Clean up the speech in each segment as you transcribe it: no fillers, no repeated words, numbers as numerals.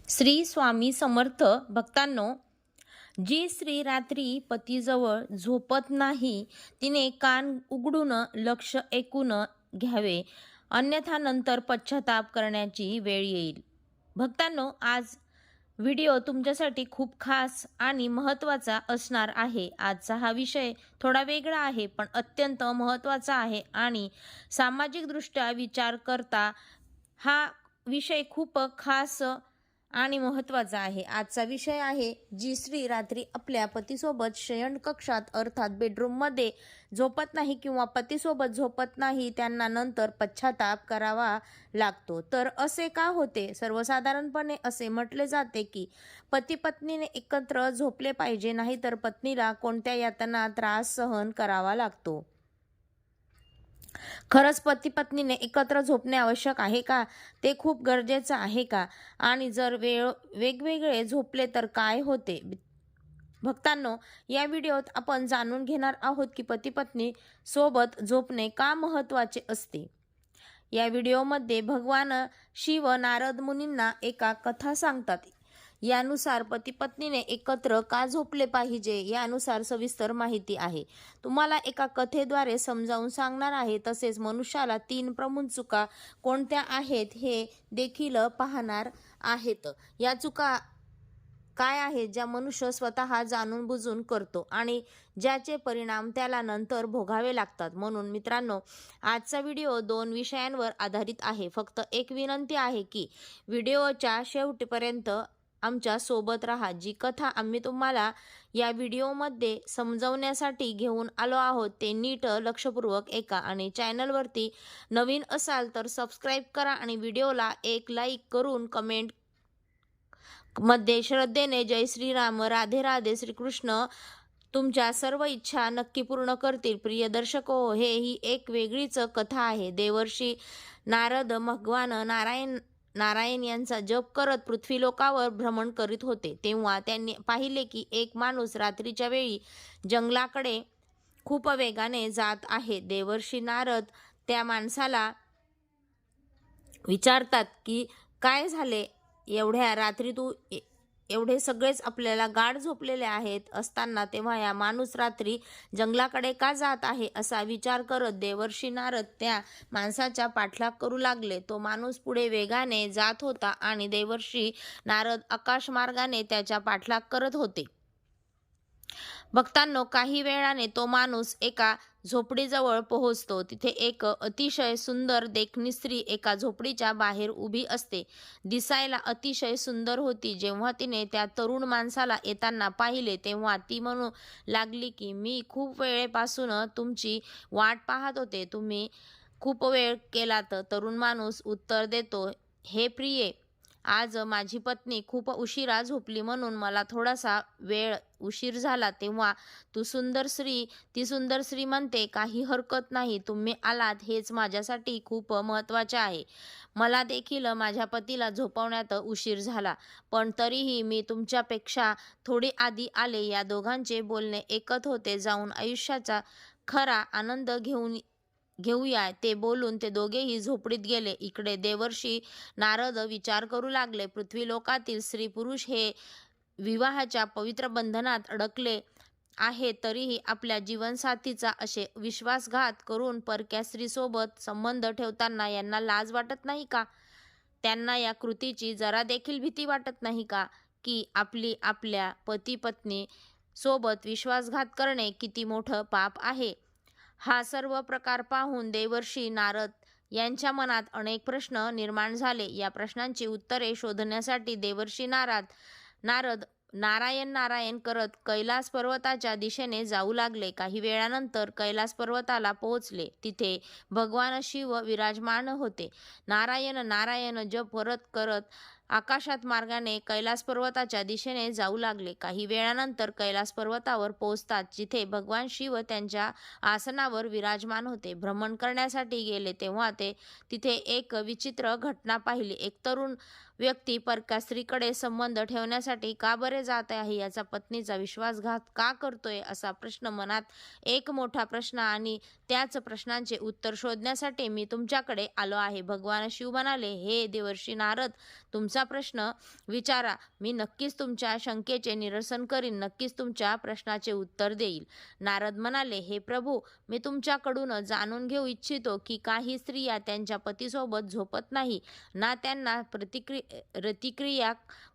श्री स्वामी समर्थ भक्तांनो, जी स्त्री रात्री पतीजवळ झोपत नाही तिने कान उघडून लक्ष ऐकून घ्यावे, अन्यथा नंतर पश्चाताप करण्याची वेळ येईल. भक्तांनो, आज व्हिडिओ तुमच्यासाठी खूप खास आणि महत्त्वाचा असणार आहे. आजचा हा विषय थोडा वेगळा आहे पण अत्यंत महत्त्वाचा आहे आणि सामाजिकदृष्ट्या विचार करता हा विषय खूप खास आणि महत्त्वाचा आहे. आजचा विषय आहे, जी स्त्री रात्री आपल्या पतीसोबत शयनकक्षात अर्थात बेडरूममध्ये झोपत नाही किंवा पतीसोबत झोपत नाही त्यांना नंतर पश्चाताप करावा लागतो. तर असे का होते? सर्वसाधारणपणे असे म्हटले जाते की पती पत्नीने एकत्र झोपले पाहिजे, नाहीतर पत्नीला कोणत्या यातना त्रास सहन करावा लागतो. खरंच पती पत्नीने एकत्र झोपणे आवश्यक आहे का? ते खूप गरजेचं आहे का? आणि जर वेगवेगळे झोपले तर काय होते? भक्तांनो, या व्हिडिओत आपण जाणून घेणार आहोत की पती पत्नी सोबत झोपणे का महत्त्वाचे असते. या व्हिडिओमध्ये भगवान शिव नारद मुनींना एका कथा सांगतात. यानुसार पती पत्नीने एकत्र का झोपले पाहिजे यानुसार सविस्तर माहिती आहे. तुम्हाला एका कथेद्वारे समजावून सांगणार आहे. तसेच मनुष्याला 3 प्रमुख चुका कोणत्या आहेत हे देखील पाहणार आहेत. या चुका काय आहेत ज्या मनुष्य स्वतः जाणून बुजून करतो आणि ज्याचे परिणाम त्याला नंतर भोगावे लागतात. म्हणून मित्रांनो, आजचा व्हिडिओ 2 विषयांवर आधारित आहे. फक्त एक विनंती आहे की व्हिडिओच्या शेवटपर्यंत आमच्या सोबत राहा. जी कथा आम्ही तुम्हाला या व्हिडिओमध्ये समजवण्यासाठी घेऊन आलो आहोत ते नीट लक्षपूर्वक ऐका आणि चॅनलवरती नवीन असाल तर सबस्क्राईब करा आणि व्हिडिओला एक लाईक करून कमेंट मध्ये श्रद्धेने जय श्रीराम, राधे राधे, श्रीकृष्ण तुमच्या सर्व इच्छा नक्की पूर्ण करतील. प्रिय दर्शको, हे ही एक वेगळीच कथा आहे. देवर्षी नारद भगवान नारायण यांचा जप करत पृथ्वीलोकावर भ्रमण करीत होते. तेव्हा त्यांनी पाहिले की एक माणूस रात्रीच्या वेळी जंगलाकडे खूप वेगाने जात आहे. देवर्षी नारद त्या माणसाला विचारतात की काय झाले, एवढ्या रात्री तू एवढे सगळेच आपल्याला गाढ झोपलेले आहेत असताना तेव्हा या माणूस रात्री जंगलाकडे का जात आहे असा विचार करत देवर्षी नारद त्या माणसाच्या पाठलाग करू लागले. तो माणूस पुढे वेगाने जात होता आणि देवर्षी नारद आकाशमार्गाने त्याच्या पाठलाग करत होते. भक्तांनो, काही वेळाने तो माणूस एका झोपडीजवळ पोहोचतो. तिथे एक अतिशय सुंदर देखणी स्त्री एका झोपडीच्या बाहेर उभी असते. दिसायला अतिशय सुंदर होती. जेव्हा तिने त्या तरुण माणसाला येताना पाहिले तेव्हा ती म्हणू लागली की मी खूप वेळेपासून तुमची वाट पाहत होते. तुम्ही खूप वेळ केलात. तरुण माणूस उत्तर देतो, हे प्रिये, आज माझी पत्नी खूप उशिरा झोपली म्हणून मला थोडासा वेळ उशीर झाला. तेव्हा ती सुंदर स्त्री म्हणते, काही हरकत नाही, तुम्ही आलात हेच माझ्यासाठी खूप महत्त्वाचे आहे. मला देखील माझ्या पतीला झोपवण्यात उशीर झाला, पण तरीही मी तुमच्यापेक्षा थोडी आधी आले. या दोघांचे बोलणे ऐकत होते. जाऊन आयुष्याचा खरा आनंद घेऊया ते बोलून ते दोघेही झोपडीत गेले. इकडे देवर्षी नारद विचार करू लागले. पृथ्वीलोकातील स्त्री पुरुष हे विवाहाच्या पवित्र बंधनात अडकले आहे, तरीही आपल्या जीवनसाथीचा असे विश्वासघात करून परक्या स्त्रीसोबत संबंध ठेवताना यांना लाज वाटत नाही का? त्यांना या कृतीची जरा देखील भीती वाटत नाही का की आपल्या पती पत्नी सोबत विश्वासघात करणे किती मोठं पाप आहे? हा सर्व प्रकार पाहून देवर्षी नारद यांच्या मनात अनेक प्रश्न निर्माण झाले. या प्रश्नांची उत्तरे शोधण्यासाठी देवर्षी नारद नारायण करत कैलास पर्वताच्या दिशेने जाऊ लागले. काही वेळानंतर कैलास पर्वताला पोहोचले. तिथे भगवान शिव विराजमान होते. नारायण जप करत आकाशात मार्गाने कैलास पर्वताच्या दिशेने जाऊ लागले. काही वेळानंतर कैलास पर्वतावर पोहोचताच जिथे भगवान शिव त्यांच्या आसनावर विराजमान होते. भ्रमण करण्यासाठी गेले तेव्हा ते तिथे एक विचित्र घटना पाहिली. एक तरुण व्यक्ती परक्या स्त्रीकडे संबंध ठेवण्यासाठी का बरे जात आहे, याचा पत्नीचा विश्वासघात का करतोय, असा प्रश्न मनात एक मोठा प्रश्न आणि त्याच प्रश्नांचे उत्तर शोधण्यासाठी मी तुमच्याकडे आलो आहे. भगवान शिव म्हणाले, हे देवर्षी नारद, तुमचा प्रश्न विचारा. मी नक्कीच तुमच्या शंकेचे निरसन करीन, नक्कीच तुमच्या प्रश्नाचे उत्तर देईल. नारद म्हणाले, हे प्रभू, मी तुमच्याकडून जाणून घेऊ इच्छितो की काही स्त्रिया त्यांच्या पतीसोबत झोपत नाही, ना त्यांना रतिक्रिया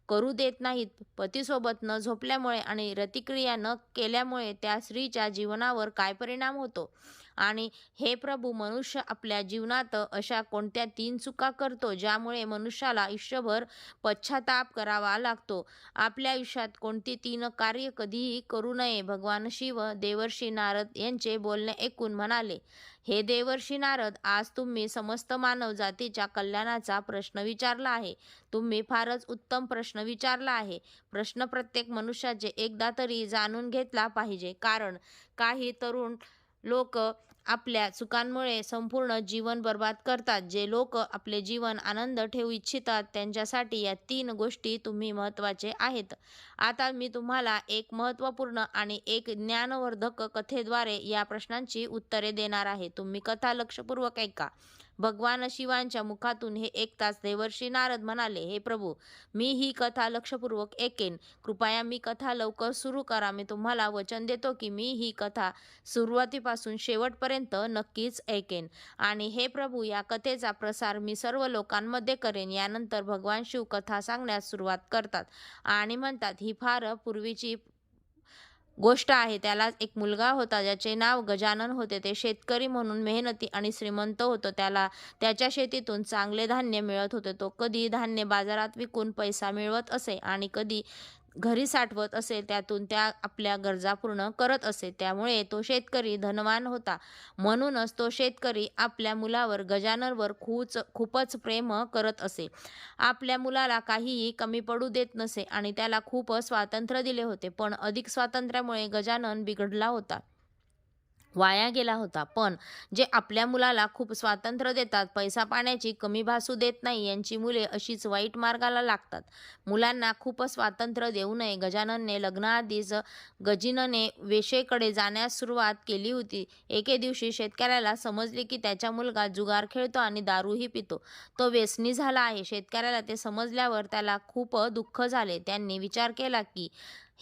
करू देत नाहीत. पतीसोबत न झोपल्यामुळे आणि रतिक्रिया न केल्यामुळे त्या स्त्रीच्या जीवनावर काय परिणाम होतो? आणि हे प्रभू, मनुष्य आपल्या जीवनात अशा कोणत्या 3 चुका करतो ज्यामुळे मनुष्याला आयुष्यभर पश्चाताप करावा लागतो? आपल्या आयुष्यात कोणती 3 कार्य कधीही करू नये? भगवान शिव देवर्षी नारद यांचे बोलणे ऐकून म्हणाले, हे देवर्षी नारद, आज तुम्ही समस्त मानव जातीच्या कल्याणाचा प्रश्न विचारला आहे. तुम्ही फारच उत्तम प्रश्न विचारला आहे. प्रश्न प्रत्येक मनुष्याचे एकदा तरी जाणून घेतला पाहिजे, कारण काही तरुण लोक आपल्या चुकांमुळे संपूर्ण जीवन बर्बाद करतात. जे लोक आपले जीवन आनंद ठेवू इच्छितात त्यांच्यासाठी या 3 गोष्टी तुम्ही महत्त्वाचे आहेत. आता मी तुम्हाला एक महत्त्वपूर्ण आणि एक ज्ञानवर्धक कथेद्वारे या प्रश्नांची उत्तरे देणार आहे. तुम्ही कथा लक्षपूर्वक ऐका. भगवान शिवांच्या मुखातून हे ऐकताच देवर्षी नारद म्हणाले, हे प्रभू, मी ही कथा लक्षपूर्वक ऐकेन. कृपया मी कथा लवकर सुरू करा. मी तुम्हाला वचन देतो की मी ही कथा सुरुवातीपासून शेवटपर्यंत नक्कीच ऐकेन. आणि हे प्रभू, या कथेचा प्रसार मी सर्व लोकांमध्ये करेन. यानंतर भगवान शिव कथा सांगण्यास सुरुवात करतात आणि म्हणतात, ही फार पूर्वीची गोष्ट आहे. त्याला एक मुलगा होता ज्याचे नाव गजानन होते. ते शेतकरी म्हणून मेहनती आणि श्रीमंत होतं. त्याला त्याच्या शेतीतून चांगले धान्य मिळत होते. तो कधी धान्य बाजारात विकून पैसा मिळवत असे आणि कधी घरी साठवत असे. त्यातून त्या आपल्या गरजा पूर्ण करत असे. त्यामुळे तो शेतकरी धनवान होता. म्हणूनच तो शेतकरी आपल्या मुलावर गजाननवर खूपच प्रेम करत असे. आपल्या मुलाला काहीही कमी पडू देत नसे आणि त्याला खूप स्वातंत्र्य दिले होते. पण अधिक स्वातंत्र्यामुळे गजानन बिघडला होता, वाया गेला होता. पण जे आपल्या मुलाला खूप स्वातंत्र्य देतात, पैसा पाण्याची कमी भासू देत नाही, यांची मुले अशीच वाईट मार्गाला लागतात. मुलांना खूप स्वातंत्र्य देऊ नये. गजाननने लग्नाआधीच गजिनने वेश्येकडे जाण्यास सुरुवात केली होती. एके दिवशी शेतकऱ्याला समजले की त्याचा मुलगा जुगार खेळतो आणि दारूही पितो. तो व्यसनी झाला आहे. शेतकऱ्याला ते समजल्यावर त्याला खूप दुःख झाले. त्यांनी विचार केला की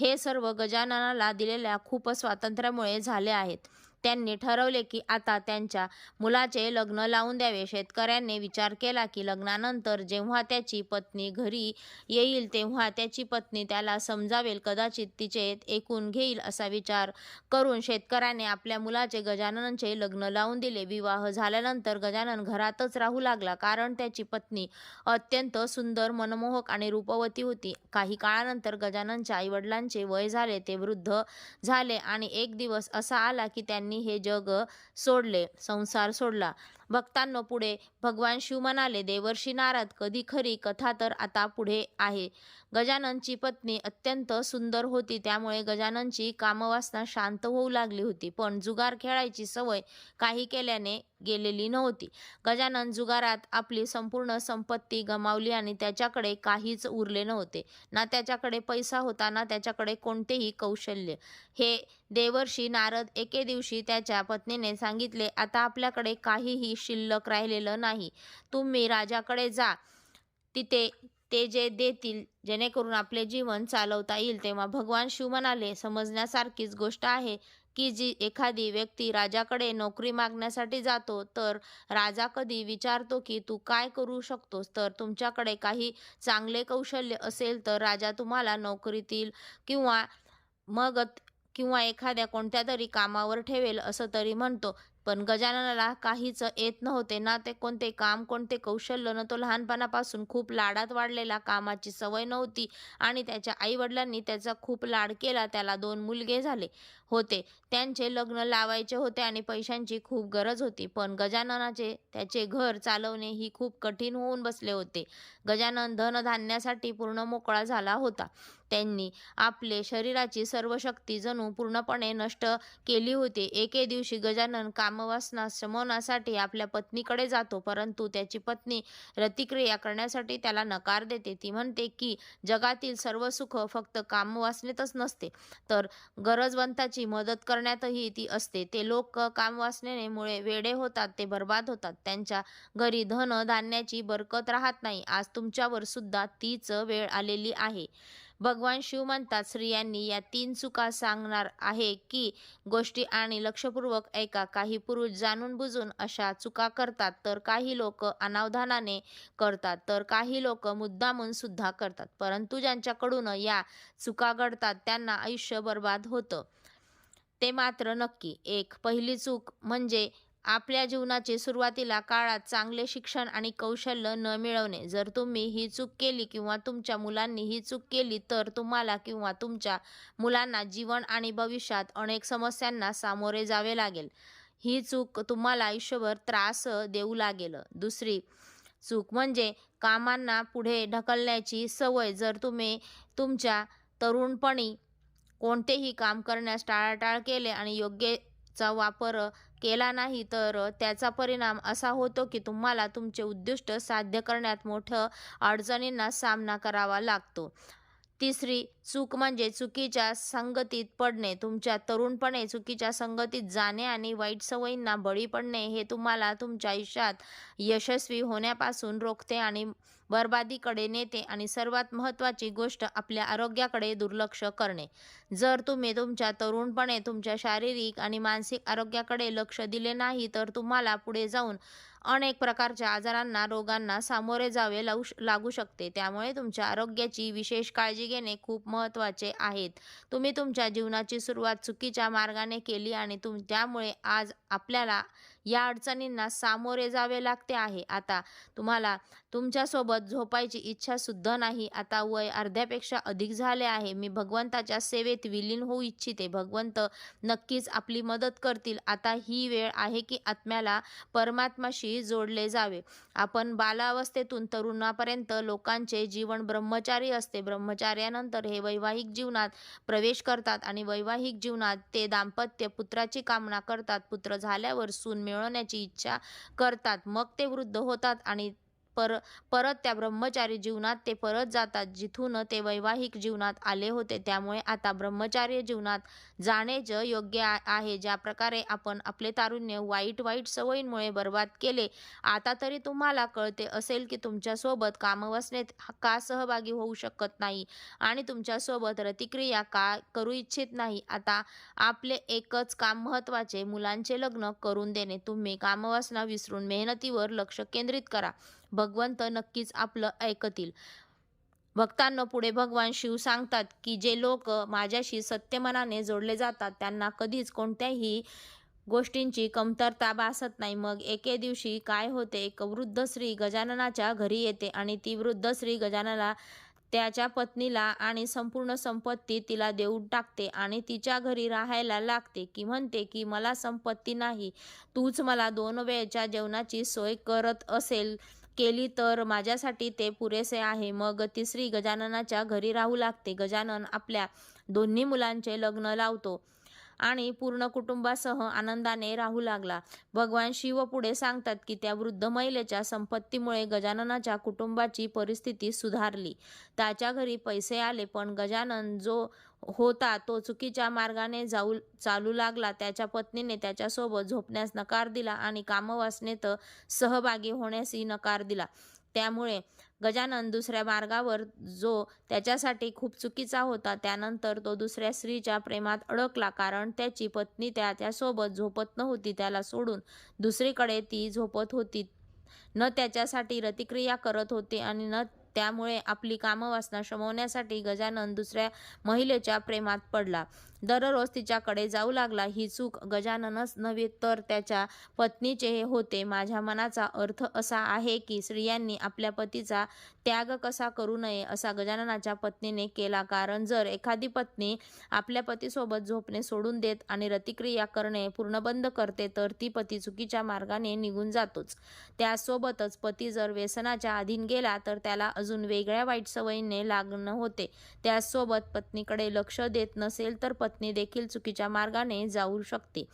हे सर्व गजाननाला दिलेल्या खूप स्वातंत्र्यामुळे झाले आहेत. त्यांनी ठरवले की आता त्यांच्या मुलाचे लग्न लावून द्यावे. शेतकऱ्याने विचार केला की लग्नानंतर जेव्हा त्याची पत्नी घरी येईल तेव्हा त्याची पत्नी त्याला समजावेल, कदाचित तिचे ऐकून घेईल. असा विचार करून शेतकऱ्याने आपल्या मुलाचे गजाननचे लग्न लावून दिले. विवाह झाल्यानंतर गजानन घरातच राहू लागला, कारण त्याची पत्नी अत्यंत सुंदर, मनमोहक आणि रूपवती होती. काही काळानंतर गजाननच्या आईवडिलांचे वय झाले. ते वृद्ध झाले आणि एक दिवस असा आला की त्यांनी हे जग सोडले, संसार सोडला. भक्तांनो, पुढे भगवान शिव म्हणाले, देवर्षी नारद, कधी खरी कथा तर आता पुढे आहे. गजाननची पत्नी अत्यंत सुंदर होती. त्यामुळे गजाननची कामवासना शांत होऊ लागली होती. पण जुगार खेळायची सवय काही केल्याने गेलेली नव्हती. गजानन जुगारात आपली संपूर्ण संपत्ती गमावली आणि त्याच्याकडे काहीच उरले नव्हते. ना त्याच्याकडे पैसा होता, ना त्याच्याकडे कोणतेही कौशल्य. हे देवर्षी नारद एके दिवशी त्याच्या पत्नीने सांगितले, आता आपल्याकडे काहीही शिल्लक राहिलेलं नाही. तुम्ही राजाकडे जा. तिथे ते जे देतील जेणेकरून आपले जीवन चालवता येईल. तेव्हा भगवान शिव म्हणाले, समजण्यासारखीच गोष्ट आहे की जी एखादी व्यक्ती राजाकडे नोकरी मागण्यासाठी जातो, तर राजा कधी विचारतो की तू काय करू शकतोस? तर तुमच्याकडे काही चांगले कौशल्य असेल तर राजा तुम्हाला नोकरीतील किंवा मग किंवा एखाद्या कोणत्या तरी कामावर ठेवेल असं तरी म्हणतो. पण गजाननाला काहीच येत नव्हते, ना ते कोणते काम, कोणते कौशल्य, न तो लहानपणापासून खूप लाडात वाढलेला, कामाची सवय नव्हती आणि त्याच्या आईवडिलांनी त्याचा खूप लाड केला. त्याला 2 मुलगे झाले होते. त्यांचे लग्न लावायचे होते आणि पैशांची खूप गरज होती. पण गजाननाचे त्याचे घर चालवणे ही खूप कठीण होऊन बसले होते. गजानन धनधान्यासाठी पूर्ण मोकळा झाला होता. त्यांनी आपले शरीराची सर्व शक्ती जणू पूर्णपणे नष्ट केली होती. एके दिवशी गजानन कामवासना शमवण्यासाठी आपल्या पत्नीकडे जातो, परंतु त्याची पत्नी रतिक्रिया करण्यासाठी त्याला नकार देते. ती म्हणते की जगातील सर्व सुख फक्त कामवासनेतच नसते, तर गरजवंताची मदत करण्यातही ती असते. ते लोक कामवासनेमुळे वेडे होतात, ते बर्बाद होतात. त्यांच्या घरी धन धान्याची बरकत राहत नाही. आज तुमच्यावर सुद्धा तीच वेळ आलेली आहे. भगवान शिव म्हणतात, स्त्रियांनी या 3 चुका सांगणार आहे की गोष्टी आणि लक्षपूर्वक ऐका. काही पुरुष जाणून बुजून अशा चुका करतात, तर काही लोक अनावधानाने करतात, तर काही लोक मुद्दामून सुद्धा करतात. परंतु ज्यांच्याकडून या चुका घडतात त्यांना आयुष्य बर्बाद होतं, ते मात्र नक्की. पहिली चूक म्हणजे आपल्या जीवनाचे सुरुवातीला काळात चांगले शिक्षण आणि कौशल्य न मिळवणे. जर तुम्ही ही चूक केली किंवा तुमच्या मुलांनी ही चूक केली, तर तुम्हाला किंवा तुमच्या मुलांना जीवन आणि भविष्यात अनेक समस्यांना सामोरे जावे लागेल. ही चूक तुम्हाला आयुष्यभर त्रास देऊ लागेल. दुसरी चूक म्हणजे कामांना पुढे ढकलण्याची सवय. जर तुम्ही तुमच्या तरुणपणी कोणतेही काम करण्यास टाळाटाळ केले आणि योग्यचा वापर केला नाही, तर त्याचा परिणाम असा होतो की तुम्हाला तुमचे उद्दिष्ट साध्य करण्यात मोठ्या अडचणींना सामना करावा लागतो. तिसरी चूक म्हणजे चुकीच्या संगतीत पडणे. तुमच्या तरुणपणे चुकीच्या संगतीत जाणे आणि वाईट सवयींना बळी पडणे हे तुम्हाला तुमच्या आयुष्यात यशस्वी होण्यापासून रोखते आणि बरबादीकडे नेते. आणि सर्वात महत्त्वाची गोष्ट, आपल्या आरोग्याकडे दुर्लक्ष करणे. जर तुम्ही तुमच्या तरुणपणे तुमच्या शारीरिक आणि मानसिक आरोग्याकडे लक्ष दिले नाही, तर तुम्हाला पुढे जाऊन अनेक प्रकारच्या आजारांना, रोगांना सामोरे जावे लागू शकते. त्यामुळे तुमच्या आरोग्याची विशेष काळजी घेणे खूप महत्त्वाचे आहे. तुम्ही तुमच्या जीवनाची सुरुवात चुकीच्या मार्गाने केली आणि त्यामुळे आज आपल्याला या अडचणींना सामोरे जावे लागते आहे. आता तुम्हाला तुमच्यासोबत झोपायची इच्छा सुद्धा नाही. आता वय अर्ध्यापेक्षा अधिक झाले आहे. मी भगवंताच्या सेवेत विलीन होऊ इच्छिते. भगवंत नक्कीच आपली मदत करतील. आता ही वेळ आहे की आत्म्याला परमात्म्याशी जोडले जावे. आपण बालावस्थेतून तरुणापर्यंत लोकांचे जीवन ब्रह्मचारी असते. ब्रह्मचार्यानंतर हे वैवाहिक जीवनात प्रवेश करतात आणि वैवाहिक जीवनात ते दाम्पत्य, पुत्राची कामना करतात. पुत्र झाल्यावर सून मिळवण्याची इच्छा करतात. मग ते वृद्ध होतात आणि परत त्या ब्रह्मचारी जीवनात ते परत जातात, जिथून ते वैवाहिक जीवनात आले होते. त्यामुळे आता ब्रह्मचार्य जीवनात जाणेच योग्य आहे. ज्या प्रकारे आपण आपले तारुण्य वाईट सवयींमुळे बर्बाद केले, आता तरी तुम्हाला कळते असेल की तुमच्यासोबत कामवासनेत का सहभागी होऊ शकत नाही आणि तुमच्यासोबत रतिक्रिया का करू इच्छित नाही. आता आपले एकच काम महत्त्वाचे, मुलांचे लग्न करून देणे. तुम्ही कामवासना विसरून मेहनतीवर लक्ष केंद्रित करा. भगवंत नक्कीच आपलं ऐकतील. भक्तांनो, पुढे भगवान शिव सांगतात की जे लोक माझ्याशी सत्यमनाने जोडले जातात त्यांना कधीच कोणत्याही गोष्टींची कमतरता भासत नाही. मग एके दिवशी काय होते, एक वृद्ध स्त्री गजाननाच्या घरी येते आणि ती वृद्ध स्त्री गजाननाला, त्याच्या पत्नीला आणि संपूर्ण संपत्ती तिला देऊन टाकते आणि तिच्या घरी राहायला लागते. की म्हणते की मला संपत्ती नाही, तूच मला 2 वेळच्या जेवणाची सोय केली तर माझ्यासाठी ते पुरेसे आहे. मग ती स्त्री गजाननाच्या घरी राहू लागते. गजानन आपल्या दोन्ही मुलांचे लग्न लावतो आणि पूर्ण कुटुंबासह आनंदाने राहू लागला. भगवान शिव पुढे सांगतात की त्या वृद्ध महिलेच्या संपत्तीमुळे गजाननाच्या कुटुंबाची परिस्थिती सुधारली. त्याच्या घरी पैसे आले, पण गजानन जो होता तो चुकीच्या मार्गाने चालू लागला. त्याच्या पत्नीने त्याच्यासोबत झोपण्यास नकार दिला आणि कामवासनेत सहभागी होण्यासही नकार दिला. त्यामुळे गजानन दुसऱ्या मार्गावर, जो त्याच्यासाठी खूप चुकीचा होता, त्यानंतर तो दुसऱ्या स्त्रीच्या प्रेमात अडकला. कारण त्याची पत्नी त्याच्यासोबत झोपत नव्हती, त्याला सोडून दुसरीकडे ती झोपत होती, न त्याच्यासाठी रतिक्रिया करत होती आणि न त्यामुळे आपली कामवासना शमवण्यासाठी गजानन दुसऱ्या महिलेच्या प्रेमात पडला. दररोज तिच्याकडे जाऊ लागला. ही चूक गजाननच नव्हे तर त्याच्या पत्नीचे होते. माझ्या मनाचा अर्थ असा आहे की स्त्रियांनी आपल्या पतीचा त्याग कसा करू नये असा गजाननाच्या पत्नीने केला. कारण जर एखादी पत्नी आपल्या पतीसोबत झोपणे सोडून देत आणि रतिक्रिया करणे पूर्ण बंद करते, तर ती पती चुकीच्या मार्गाने निघून जातोच. त्यासोबतच पती जर व्यसनाच्या अधीन गेला तर त्याला अजून वेगळ्या वाईट सवयीने लागणं होते. त्याचसोबत पत्नीकडे लक्ष देत नसेल तर पत्नी देखील चुकीच्या मार्गाने जाऊ शकते.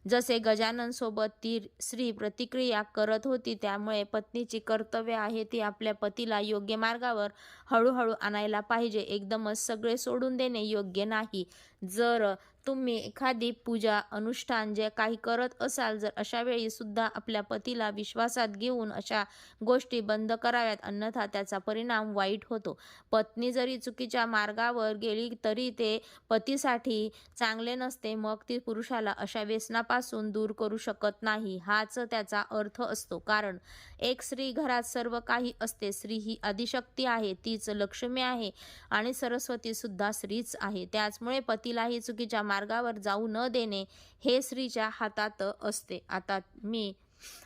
जसे गजानन सोबत ती स्त्री प्रतिक्रिया करत होती, त्यामुळे पत्नीची कर्तव्य आहे ती आपल्या पतीला योग्य मार्गावर हळूहळू आणायला पाहिजे. एकदमच सगळे सोडून देणे योग्य नाही. जर तुम्ही एखादी पूजा, अनुष्ठान जे काही करत असाल, जर अशा वेळी सुद्धा आपल्या पतीला विश्वासात घेऊन अशा गोष्टी बंद कराव्यात, अन्यथा त्याचा परिणाम वाईट होतो. पत्नी जरी चुकीच्या मार्गावर गेली तरी ते पतीसाठी चांगले नसते. मग ती पुरुषाला अशा व्यसनापासून दूर करू शकत नाही, हाच त्याचा अर्थ असतो. कारण एक स्त्री घरात सर्व काही असते. स्त्री ही आदिशक्ती आहे, तीच लक्ष्मी आहे आणि सरस्वती सुद्धा स्त्रीच आहे. त्याचमुळे पतीलाही चुकीच्या मार्गावर जाऊ न देणे हे स्त्रीच्या हातात असते. आता मी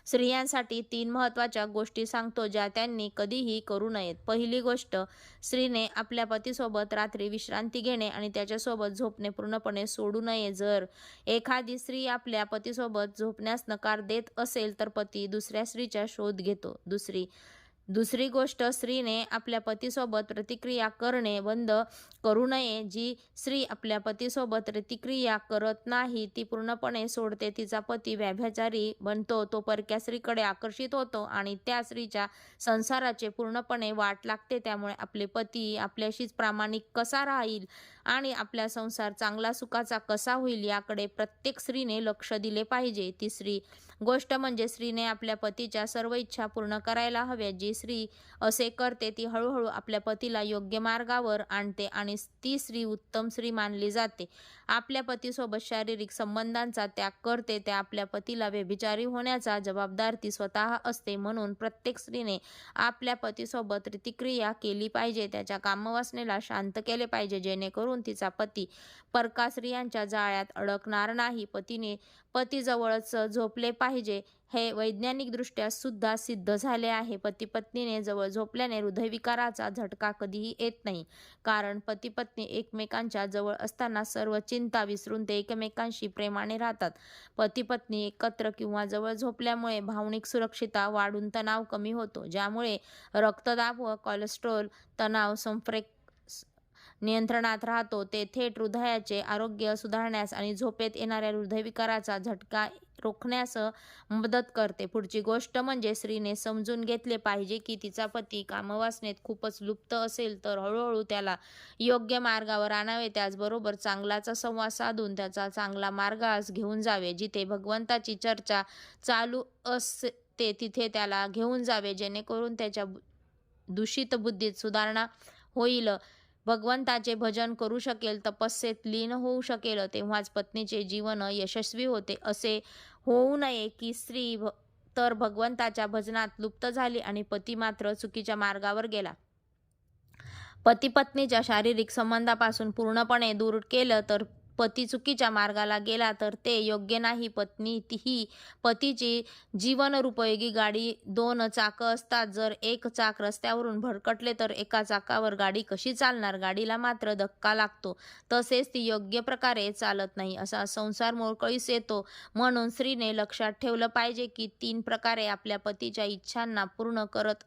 स्त्रियांसाठी 3 महत्त्वाच्या गोष्टी सांगतो ज्या त्यांनी कधीही करू नयेत. पहिली गोष्ट, स्त्रीने आपल्या पतीसोबत रात्री विश्रांती घेणे आणि त्याच्यासोबत झोपणे पूर्णपणे सोडू नये. जर एखादी स्त्री आपल्या पतीसोबत झोपण्यास नकार देत असेल तर पती दुसऱ्या स्त्रीचा शोध घेतो. दुसरी गोष्ट, स्त्रीने आपल्या पतीसोबत प्रतिक्रिया करणे बंद करू नये. जी स्त्री आपल्या पतीसोबत प्रतिक्रिया करत नाही ती पूर्णपणे सोडते. तिचा पती व्यभिचारी बनतो, तो परक्या स्त्रीकडे आकर्षित होतो आणि त्या स्त्रीच्या संसाराचे पूर्णपणे वाट लागते. त्यामुळे आपले पती आपल्याशीच प्रामाणिक कसा राहील आणि आपला संसार चांगला सुखाचा कसा होईल याकडे प्रत्येक स्त्रीने लक्ष दिले पाहिजे. तिसरी गोष्ट म्हणजे स्त्रीने आपल्या पतीच्या सर्व इच्छा पूर्ण करायला हव्यात. जी स्त्री असे करते ती हळूहळू आपल्या पतीला योग्य मार्गावर आणते आणि ती स्त्री उत्तम स्त्री मानली जाते. आपल्या पतीसोबत शारीरिक संबंधांचा त्याग करते त्या आपल्या पतीला व्यभिचारी होण्याचा जबाबदार ती स्वतः असते. म्हणून प्रत्येक स्त्रीने आपल्या पतीसोबत प्रतिक्रिया केली पाहिजे, त्याच्या कामवासनेला शांत केले पाहिजे, जेणेकरून तिचा पती परका स्त्रियांच्या जाळ्यात अडकणार नाही. पतीने पतीजवळच झोपले पाहिजे हे वैज्ञानिकदृष्ट्या सुद्धा सिद्ध झाले आहे. पती-पत्नीने जवळ झोपल्याने हृदयविकाराचा झटका कधीही येत नाही. कारण पती-पत्नी एकमेकांच्या जवळ असताना सर्व चिंता विसरून ते एकमेकांशी प्रेमाने राहतात. पती-पत्नी एकत्र किंवा जवळ झोपल्यामुळे भावनिक सुरक्षितता वाढून तणाव कमी होतो, ज्यामुळे रक्तदाब व कोलेस्टेरॉल तणाव नियंत्रणात राहतो. ते थेट हृदयाचे आरोग्य सुधारण्यास आणि झोपेत येणाऱ्या हृदयविकाराचा झटका रोखण्यास मदत करते. पुढची गोष्ट म्हणजे स्त्रीने समजून घेतले पाहिजे की तिचा पती कामवासनेत खूपच लुप्त असेल तर हळूहळू त्याला योग्य मार्गावर आणावे. त्याचबरोबर चांगलाचा संवाद साधून त्याचा चांगला मार्गास घेऊन जावे. जिथे भगवंताची चर्चा चालू असते तिथे त्याला घेऊन जावे, जेणेकरून त्याच्या दूषित बुद्धीत सुधारणा होईल, भगवंताचे भजन करू शकेल, तपस्येत लीन होऊ शकेल. तेव्हाच पत्नीचे जीवन यशस्वी होते. असे होऊ नये की स्त्री तर भगवंताच्या भजनात लुप्त झाली आणि पती मात्र चुकीच्या मार्गावर गेला. पती-पत्नीच्या शारीरिक संबंधापासून पूर्णपणे दूर केलं तर पती चुकीच्या मार्गाला गेला तर ते योग्य नाही. पत्नी ही पतीची जीवनोपयोगी गाडी 2 चाकं असतात. जर एक चाक रस्त्यावरून भरकटले तर एका चाकावर गाडी कशी चालणार? गाडीला मात्र धक्का लागतो. तसेच ती योग्य प्रकारे चालत नाही. असा संसार मोडकळीस येतो. म्हणून स्त्रीने लक्षात ठेवलं पाहिजे की 3 प्रकारे आपल्या पतीच्या इच्छांना पूर्ण करत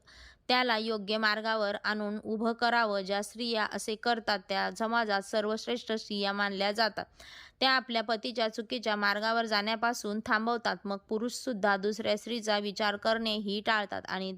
त्याला योग्य मार्गावर आणून उभं करावं. ज्या स्त्रिया असे करतात त्या समाजात सर्वश्रेष्ठ स्त्रिया मानल्या जातात. त्या आपल्या पतीच्या चुकीच्या मार्गावर जाण्यापासून थांबवतात. मग पुरुषसुद्धा दुसऱ्या स्त्रीचा विचार करणेही टाळतात आणि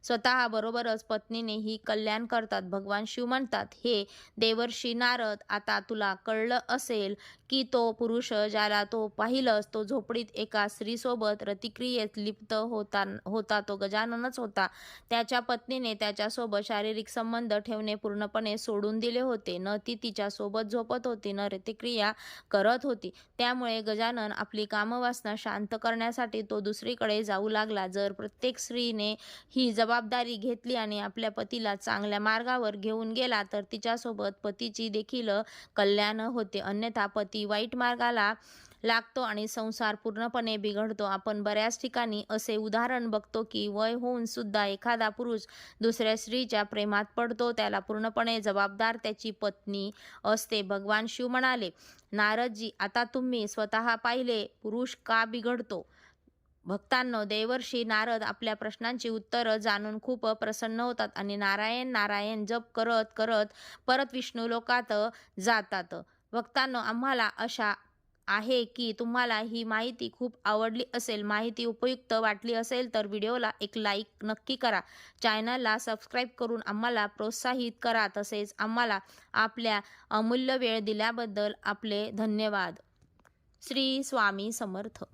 स्वतःबरोबरच पत्नीनेही कल्याण करतात. भगवान शिव म्हणतात, हे देवर्षी नारद, आता तुला कळलं असेल की तो पुरुष ज्याला तो पाहिलंस तो झोपडीत एका स्त्रीसोबत रतिक्रियेत लिप्त होता तो गजाननच होता. त्याच्या पत्नीने त्याच्यासोबत शारीरिक संबंध ठेवणे पूर्णपणे सोडून दिले होते. न ती तिच्यासोबत झोपत होती न रतिक्रिया करत होती. त्यामुळे गजानन आपली कामवासना शांत करण्यासाठी तो दुसरीकडे जाऊ लागला. जर प्रत्येक स्त्रीने ही जबाबदारी घेतली आणि आपल्या पतीला चांगल्या मार्गावर घेऊन गेला तर तिच्यासोबत पतीची देखील कल्याण होते. अन्यथा पती वाईट मार्गाला लागतो आणि संसार पूर्णपणे बिघडतो. आपण बऱ्याच ठिकाणी असे उदाहरण बघतो की वय होऊन सुद्धा एखादा पुरुष दुसऱ्या स्त्रीच्या प्रेमात पडतो. त्याला पूर्णपणे जबाबदार त्याची पत्नी असते. भगवान शिव म्हणाले, नारदजी, आता तुम्ही स्वतः पाहिले पुरुष का बिघडतो. भक्तांनो, देवर्षी नारद आपल्या प्रश्नांची उत्तरं जाणून खूप प्रसन्न होतात आणि नारायण नारायण जप करत करत परत विष्णू लोकात जातात. भक्तांनो, आम्हाला आशा आहे की तुम्हाला ही माहिती खूप आवडली असेल. माहिती उपयुक्त वाटली असेल तर व्हिडिओला एक लाईक नक्की करा. चॅनलला सबस्क्राईब करून आम्हाला प्रोत्साहित करा. तसेच आम्हाला आपल्या अमूल्य वेळ दिल्याबद्दल आपले धन्यवाद. श्री स्वामी समर्थ.